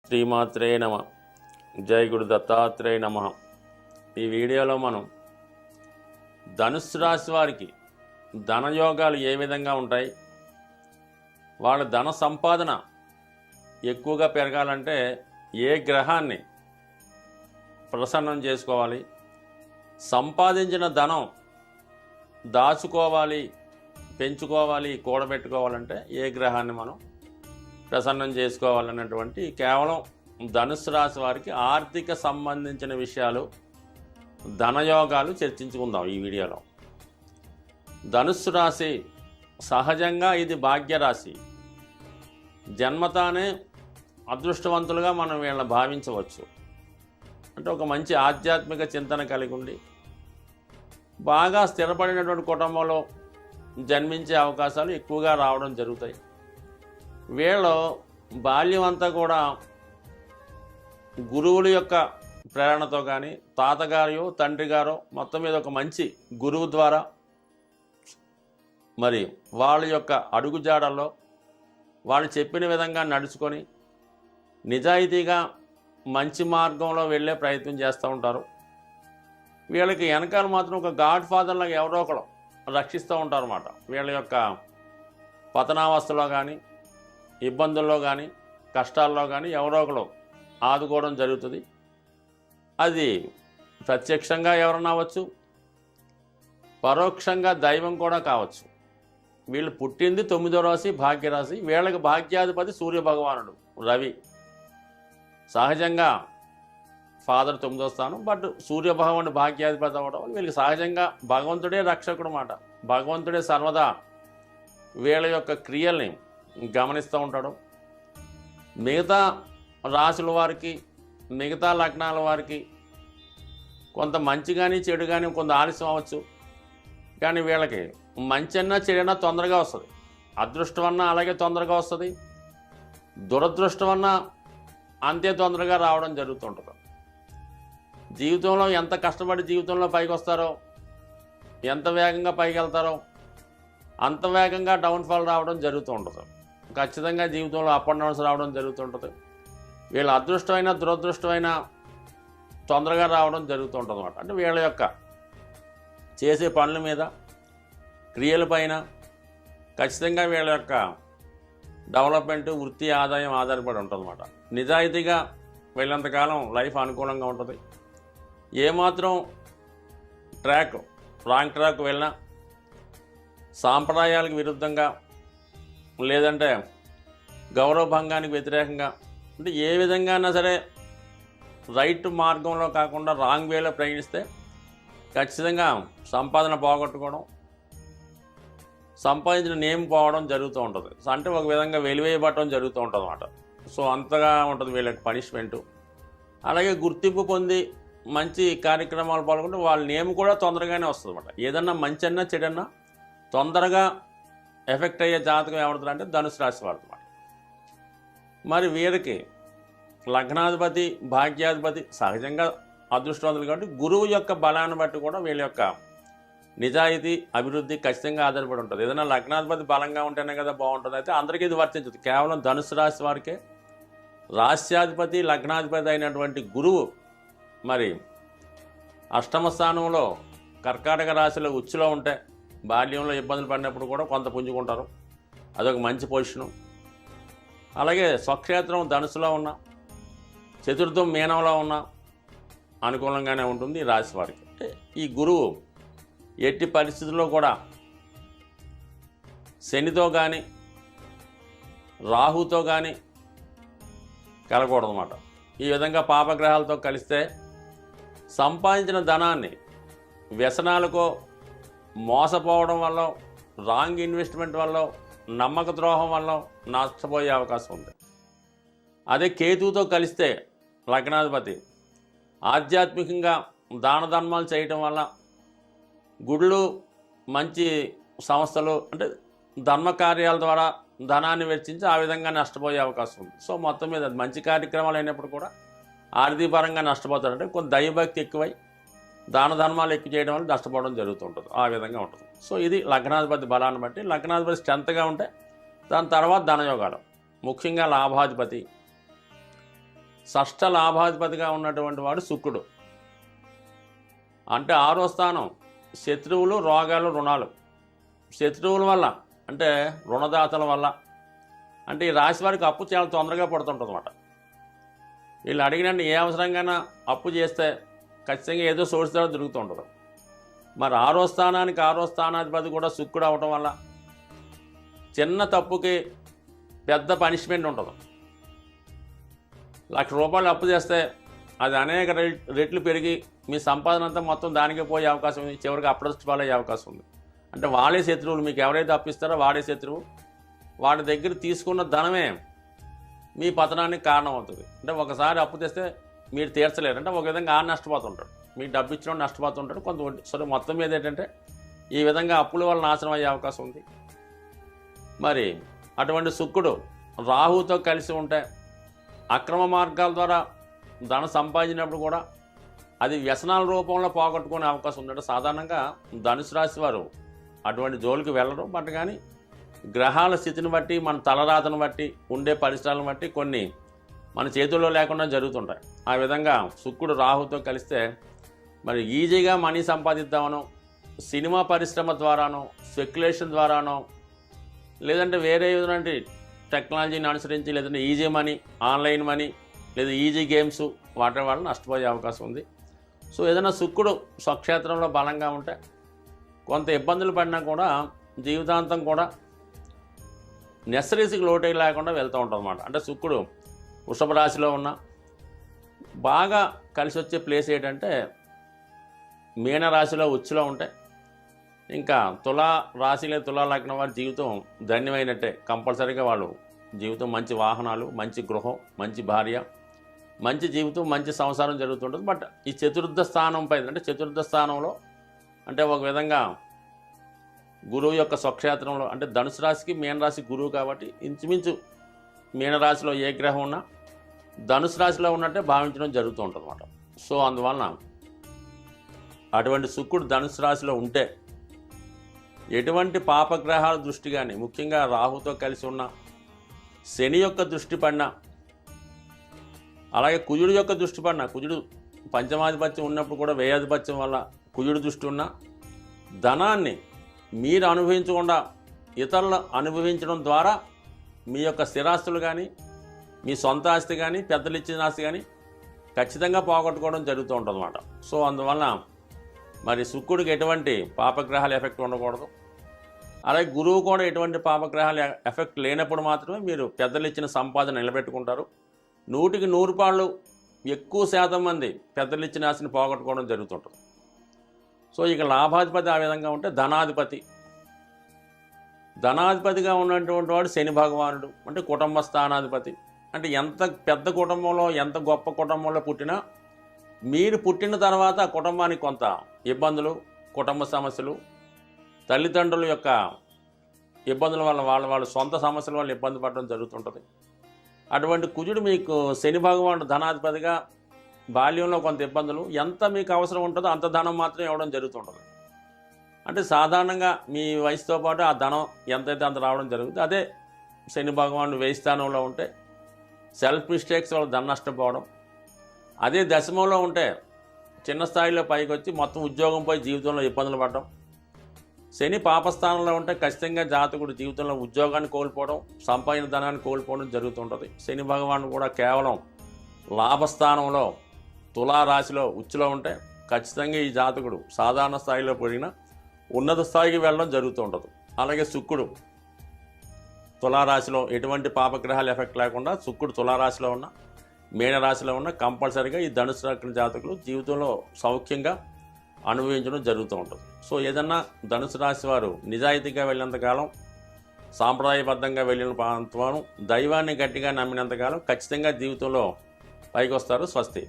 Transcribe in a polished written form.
శ్రీమాత్రే నమ. జై గురు దత్తాత్రేయ నమ. ఈ వీడియోలో మనం ధనుస్సు రాశి వారికి ధనయోగాలు ఏ విధంగా ఉంటాయి, వాళ్ళ ధన సంపాదన ఎక్కువగా పెరగాలంటే ఏ గ్రహాన్ని ప్రసన్నం చేసుకోవాలి, సంపాదించిన ధనం దాచుకోవాలి, పెంచుకోవాలి, కూడబెట్టుకోవాలంటే ఏ గ్రహాన్ని మనం ప్రసన్నం చేసుకోవాలన్నటువంటి కేవలం ధనుస్సు రాశి వారికి ఆర్థిక సంబంధించిన విషయాలు, ధనయోగాలు చర్చించుకుందాం ఈ వీడియోలో. ధనుస్సు రాశి సహజంగా ఇది భాగ్యరాశి. జన్మతానే అదృష్టవంతులుగా మనం వీళ్ళని భావించవచ్చు. అంటే ఒక మంచి ఆధ్యాత్మిక చింతన కలిగి ఉండి బాగా స్థిరపడినటువంటి కుటుంబంలో జన్మించే అవకాశాలు ఎక్కువగా రావడం జరుగుతాయి. వీళ్ళు బాల్యం అంతా కూడా గురువుల యొక్క ప్రేరణతో కానీ, తాతగారో తండ్రి గారో మొత్తం మీద ఒక మంచి గురువు ద్వారా మరి వాళ్ళ యొక్క అడుగుజాడల్లో వాళ్ళు చెప్పిన విధంగా నడుచుకొని నిజాయితీగా మంచి మార్గంలో వెళ్ళే ప్రయత్నం చేస్తూ ఉంటారు. వీళ్ళకి వెనకాల మాత్రం ఒక గాడ్ ఫాదర్లాగా ఎవరో ఒకరు రక్షిస్తూ ఉంటారు అన్నమాట. వీళ్ళ యొక్క పతనావస్థలో కానీ, ఇబ్బందుల్లో కానీ, కష్టాల్లో కానీ ఎవరో ఒకరు ఆదుకోవడం జరుగుతుంది. అది ప్రత్యక్షంగా ఎవరన్నా అవ్వచ్చు, పరోక్షంగా దైవం కూడా కావచ్చు. వీళ్ళు పుట్టింది 9వ రాశి భాగ్యరాశి. వీళ్ళకి భాగ్యాధిపతి సూర్యభగవానుడు రవి. సహజంగా ఫాదర్ 9వ స్థానం, బట్ సూర్యభగవానుడు భాగ్యాధిపతి అవ్వడం వల్ల వీళ్ళకి సహజంగా భగవంతుడే రక్షకుడు అన్నమాట. భగవంతుడే సర్వదా వీళ్ళ యొక్క క్రియల్ని గమనిస్తూ ఉంటాడు. మిగతా రాశుల వారికి, మిగతా లగ్నాల వారికి కొంత మంచి కానీ చెడు కానీ కొంత ఆలస్యం అవ్వచ్చు. కానీ వీళ్ళకి మంచన్నా చెడన్నా తొందరగా వస్తుంది. అదృష్టం అన్నా అలాగే తొందరగా వస్తుంది, దురదృష్టం అన్నా అంతే తొందరగా రావడం జరుగుతుంటుంది. జీవితంలో ఎంత కష్టపడి జీవితంలో పైకి వస్తారో, ఎంత వేగంగా పైకి వెళ్తారో అంత వేగంగా డౌన్ఫాల్ రావడం జరుగుతూ ఉంటుంది. ఖచ్చితంగా జీవితంలో అప్ అండ్ డౌన్స్ రావడం జరుగుతుంటుంది. వీళ్ళ అదృష్టమైన దురదృష్టమైన తొందరగా రావడం జరుగుతుంటుంది అన్నమాట. అంటే వీళ్ళ యొక్క చేసే పనుల మీద, క్రియలపైన ఖచ్చితంగా వీళ్ళ యొక్క డెవలప్మెంట్, వృత్తి, ఆదాయం ఆధారపడి ఉంటుంది అన్నమాట. నిజాయితీగా వెళ్ళేంతకాలం లైఫ్ అనుకూలంగా ఉంటుంది. ఏమాత్రం రాంగ్ ట్రాక్ వెళ్ళినా, సాంప్రదాయాలకు విరుద్ధంగా లేదంటే గౌరవభంగానికి వ్యతిరేకంగా, అంటే ఏ విధంగా అయినా సరే రైట్ మార్గంలో కాకుండా రాంగ్ వేలో ప్రయాణిస్తే ఖచ్చితంగా సంపాదన పోగొట్టుకోవడం, సంపాదించిన నేమ్ పోవడం జరుగుతూ ఉంటుంది. అంటే ఒక విధంగా వెలివేయబట్టడం జరుగుతూ ఉంటుంది అన్నమాట. సో అంతగా ఉంటుంది వీళ్ళకి పనిష్మెంటు. అలాగే గుర్తింపు పొంది మంచి కార్యక్రమాలు పాల్గొంటే వాళ్ళ నేమ్ కూడా తొందరగానే వస్తుంది అన్నమాట. ఏదన్నా మంచి అన్నా చెడన్నా తొందరగా ఎఫెక్ట్ అయ్యే జాతకం ఎవరిదంటే ధనుసు రాశి వాడు అన్నమాట. మరి వీరికి లగ్నాధిపతి, భాగ్యాధిపతి సహజంగా అదృష్టవంతులు కాబట్టి గురువు యొక్క బలాన్ని బట్టి కూడా వీళ్ళ యొక్క నిజాయితీ, అభివృద్ధి ఖచ్చితంగా ఆధారపడి ఉంటుంది. ఏదైనా లగ్నాధిపతి బలంగా ఉంటేనే కదా బాగుంటుంది. అయితే అందరికీ ఇది వర్తించదు. కేవలం ధనుసు రాశి వారికే రాశ్యాధిపతి, లగ్నాధిపతి అయినటువంటి గురువు మరి అష్టమ స్థానంలో కర్కాటక రాశిలో ఉచ్చులో ఉంటే బాల్యంలో ఇబ్బందులు పడినప్పుడు కూడా కొంత పుంజుకుంటారు. అదొక మంచి పొజిషను. అలాగే స్వక్షేత్రం ధనుసులో ఉన్న, చతుర్థం మీనంలో ఉన్న అనుకూలంగానే ఉంటుంది ఈ రాశి వారికి. అంటే ఈ గురువు ఎట్టి పరిస్థితుల్లో కూడా శనితో కానీ, రాహుతో కానీ కలగకూడదన్నమాట. ఈ విధంగా పాపగ్రహాలతో కలిస్తే సంపాదించిన ధనాన్ని వ్యసనాలకో, మోసపోవడం వల్ల, రాంగ్ ఇన్వెస్ట్మెంట్ వల్ల, నమ్మక ద్రోహం వల్ల నష్టపోయే అవకాశం ఉంది. అదే కేతువుతో కలిస్తే లగ్నాధిపతి ఆధ్యాత్మికంగా దాన ధర్మాలు చేయటం వల్ల, గుళ్ళు, మంచి సంస్థలు అంటే ధర్మ కార్యాల ద్వారా ధనాన్ని వెచ్చించి ఆ విధంగా నష్టపోయే అవకాశం ఉంది. సో మొత్తం మీద మంచి కార్యక్రమాలు అయినప్పుడు కూడా ఆర్థికపరంగా నష్టపోతారంటే కొంత దైవభక్తి ఎక్కువై దాన ధర్మాలు ఎక్కువ చేయడం వల్ల నష్టపోవడం జరుగుతుంటుంది. ఆ విధంగా ఉంటుంది. సో ఇది లగ్నాధిపతి బలాన్ని బట్టి. లగ్నాధిపతి స్ట్రెంత్గా ఉంటే దాని తర్వాత ధనయోగాలు, ముఖ్యంగా లాభాధిపతి షష్ఠ లాభాధిపతిగా ఉన్నటువంటి వాడు శుక్రుడు. అంటే 6వ స్థానం శత్రువులు, రోగాలు, రుణాలు. శత్రువుల వల్ల అంటే రుణదాతల వల్ల, అంటే ఈ రాశి వారికి అప్పు చాలా తొందరగా పడుతుంటుంది అన్నమాట. వీళ్ళు అడిగినట్టు ఏ అవసరంగానే అప్పు చేస్తే ఖచ్చితంగా ఏదో సోర్స్ ద్వారా దొరుకుతుంటుంది. మరి 6వ స్థానానికి 6వ స్థానాధిపతి కూడా శుక్రుడు అవటం వల్ల చిన్న తప్పుకి పెద్ద పనిష్మెంట్ ఉంటుంది. ₹1,00,000 అప్పు చేస్తే అది అనేక రెట్లు పెరిగి మీ సంపాదన అంతా మొత్తం దానికే పోయే అవకాశం ఉంది. చివరికి అప్రదిష్ట పాలయ్యే అవకాశం ఉంది. అంటే వాళ్ళే శత్రువులు. మీకు ఎవరైతే అప్పిస్తారో వాడే శత్రువు. వాడి దగ్గర తీసుకున్న ధనమే మీ పతనానికి కారణం అవుతుంది. అంటే ఒకసారి అప్పు తెస్తే మీరు తీర్చలేరు, అంటే ఒక విధంగా ఆ నష్టపోతుంటాడు, మీ డబ్బు ఇచ్చిన నష్టపోతుంటాడు కొంత. సరే, మొత్తం మీద ఏంటంటే ఈ విధంగా అప్పుల వల్ల నాశనం అయ్యే అవకాశం ఉంది. మరి అటువంటి శుక్రుడు రాహుతో కలిసి ఉంటే అక్రమ మార్గాల ద్వారా ధనం సంపాదించినప్పుడు కూడా అది వ్యసనాల రూపంలో పోగొట్టుకునే అవకాశం ఉందంటే సాధారణంగా ధనుసు రాశి వారు అటువంటి జోలికి వెళ్ళరు. బట్ కానీ గ్రహాల స్థితిని బట్టి, మన తలరాతను బట్టి, ఉండే పరిసరాలను బట్టి కొన్ని మన చేతుల్లో లేకుండా జరుగుతుంటాయి. ఆ విధంగా శుక్రుడు రాహుతో కలిస్తే మరి ఈజీగా మనీ సంపాదిద్దామనో, సినిమా పరిశ్రమ ద్వారానో, స్పెక్యులేషన్ ద్వారానో, లేదంటే వేరే ఏదైనా టెక్నాలజీని అనుసరించి, లేదంటే ఈజీ మనీ, ఆన్లైన్ మనీ, లేదా ఈజీ గేమ్స్ వాటి వల్ల నష్టపోయే అవకాశం ఉంది. సో ఏదైనా శుక్రుడు స్వక్షేత్రంలో బలంగా ఉంటే కొంత ఇబ్బందులు పడినా కూడా జీవితాంతం కూడా నెసరీస్కి లోటే లేకుండా వెళ్తూ ఉంటుంది అన్నమాట. అంటే శుక్రుడు వృషభ రాశిలో ఉన్న బాగా కలిసి వచ్చే ప్లేస్ ఏంటంటే మీనరాశిలో ఉచ్చులో ఉంటే, ఇంకా తులా రాశి లేదా తులా లగ్నం వారి జీవితం ధన్యమైనట్టే. కంపల్సరీగా వాళ్ళు జీవితం మంచి వాహనాలు, మంచి గృహం, మంచి భార్య, మంచి జీవితం, మంచి సంసారం జరుగుతుంటుంది. బట్ ఈ చతుర్థ స్థానం పైన, అంటే చతుర్థ స్థానంలో అంటే ఒక విధంగా గురువు యొక్క స్వక్షేత్రంలో, అంటే ధనుసు రాశికి మీనరాశి గురువు కాబట్టి ఇంచుమించు మీనరాశిలో ఏ గ్రహం ఉన్నా ధనుసు రాశిలో ఉన్నట్టే భావించడం జరుగుతూ ఉంటుంది అన్నమాట. సో అందువలన అటువంటి శుక్రుడు ధనుసు రాశిలో ఉంటే ఎటువంటి పాపగ్రహాల దృష్టి కానీ, ముఖ్యంగా రాహుతో కలిసి ఉన్న శని యొక్క దృష్టి పడినా, అలాగే కుజుడు యొక్క దృష్టి పడినా, కుజుడు పంచమాధిపత్యం ఉన్నప్పుడు కూడా వ్యయాధిపత్యం వల్ల కుజుడు దృష్టి ఉన్న ధనాన్ని మీరు అనుభవించకుండా ఇతరులు అనుభవించడం ద్వారా మీ యొక్క స్థిరాస్తులు కానీ, మీ సొంత ఆస్తి కానీ, పెద్దలు ఇచ్చిన ఆస్తి కానీ ఖచ్చితంగా పోగొట్టుకోవడం జరుగుతూ ఉంటుంది అన్నమాట. సో అందువలన మరి శుక్రుడికి ఎటువంటి పాపగ్రహాల ఎఫెక్ట్ ఉండకూడదు. అలాగే గురువు కూడా ఎటువంటి పాపగ్రహాల ఎఫెక్ట్ లేనప్పుడు మాత్రమే మీరు పెద్దలు ఇచ్చిన సంపాదన నిలబెట్టుకుంటారు. 100కి 100 పాళ్ళు ఎక్కువ శాతం మంది పెద్దలు ఇచ్చిన ఆస్తిని పోగొట్టుకోవడం జరుగుతుంటుంది. సో ఇక లాభాధిపతి ఆ విధంగా ఉంటే ధనాధిపతిగా ఉన్నటువంటి వాడు శని భగవానుడు, అంటే కుటుంబ స్థానాధిపతి. అంటే ఎంత పెద్ద కుటుంబంలో, ఎంత గొప్ప కుటుంబంలో పుట్టినా మీరు పుట్టిన తర్వాత కుటుంబానికి కొంత ఇబ్బందులు, కుటుంబ సమస్యలు, తల్లిదండ్రుల యొక్క ఇబ్బందుల వల్ల వాళ్ళ సొంత సమస్యల వల్ల ఇబ్బంది పడడం జరుగుతుంటుంది. అటువంటి కుజుడు మీకు శని భగవానుడు ధనాధిపతిగా బాల్యంలో కొంత ఇబ్బందులు, ఎంత మీకు అవసరం ఉంటుందో అంత ధనం మాత్రమే ఇవ్వడం జరుగుతుంటుంది. అంటే సాధారణంగా మీ వయసుతో పాటు ఆ ధనం ఎంతైతే అంత రావడం జరుగుతుంది. అదే శని భగవానుడు వ్యయ స్థానంలో ఉంటే సెల్ఫ్ మిస్టేక్స్ వల్ల ధన నష్టపోవడం, అదే దశమంలో ఉంటే చిన్న స్థాయిలో పైకి వచ్చి మొత్తం ఉద్యోగం పోయి జీవితంలో ఇబ్బందులు పడడం, శని పాపస్థానంలో ఉంటే ఖచ్చితంగా జాతకుడు జీవితంలో ఉద్యోగాన్ని కోల్పోవడం, సంపాదించిన ధనాన్ని కోల్పోవడం జరుగుతుంటుంది. శని భగవానుడు కూడా కేవలం లాభస్థానంలో తులారాశిలో ఉచ్చులో ఉంటే ఖచ్చితంగా ఈ జాతకుడు సాధారణ స్థాయిలో పెరిగిన ఉన్నత స్థాయికి వెళ్ళడం జరుగుతూ ఉంటుంది. అలాగే శుక్రుడు తులారాశిలో ఎటువంటి పాపగ్రహాలు ఎఫెక్ట్ లేకుండా శుక్రుడు తులారాశిలో ఉన్న, మీనరాశిలో ఉన్న కంపల్సరీగా ఈ ధనుసు రాశి జాతకులు జీవితంలో సౌఖ్యంగా అనుభవించడం జరుగుతూ ఉంటుంది. సో ఏదన్నా ధనుసు రాశి వారు నిజాయితీగా వెళ్ళినంతకాలం, సాంప్రదాయబద్ధంగా వెళ్ళినంతకాలం, దైవాన్ని గట్టిగా నమ్మినంతకాలం ఖచ్చితంగా జీవితంలో పైకి వస్తారు. స్వస్తి.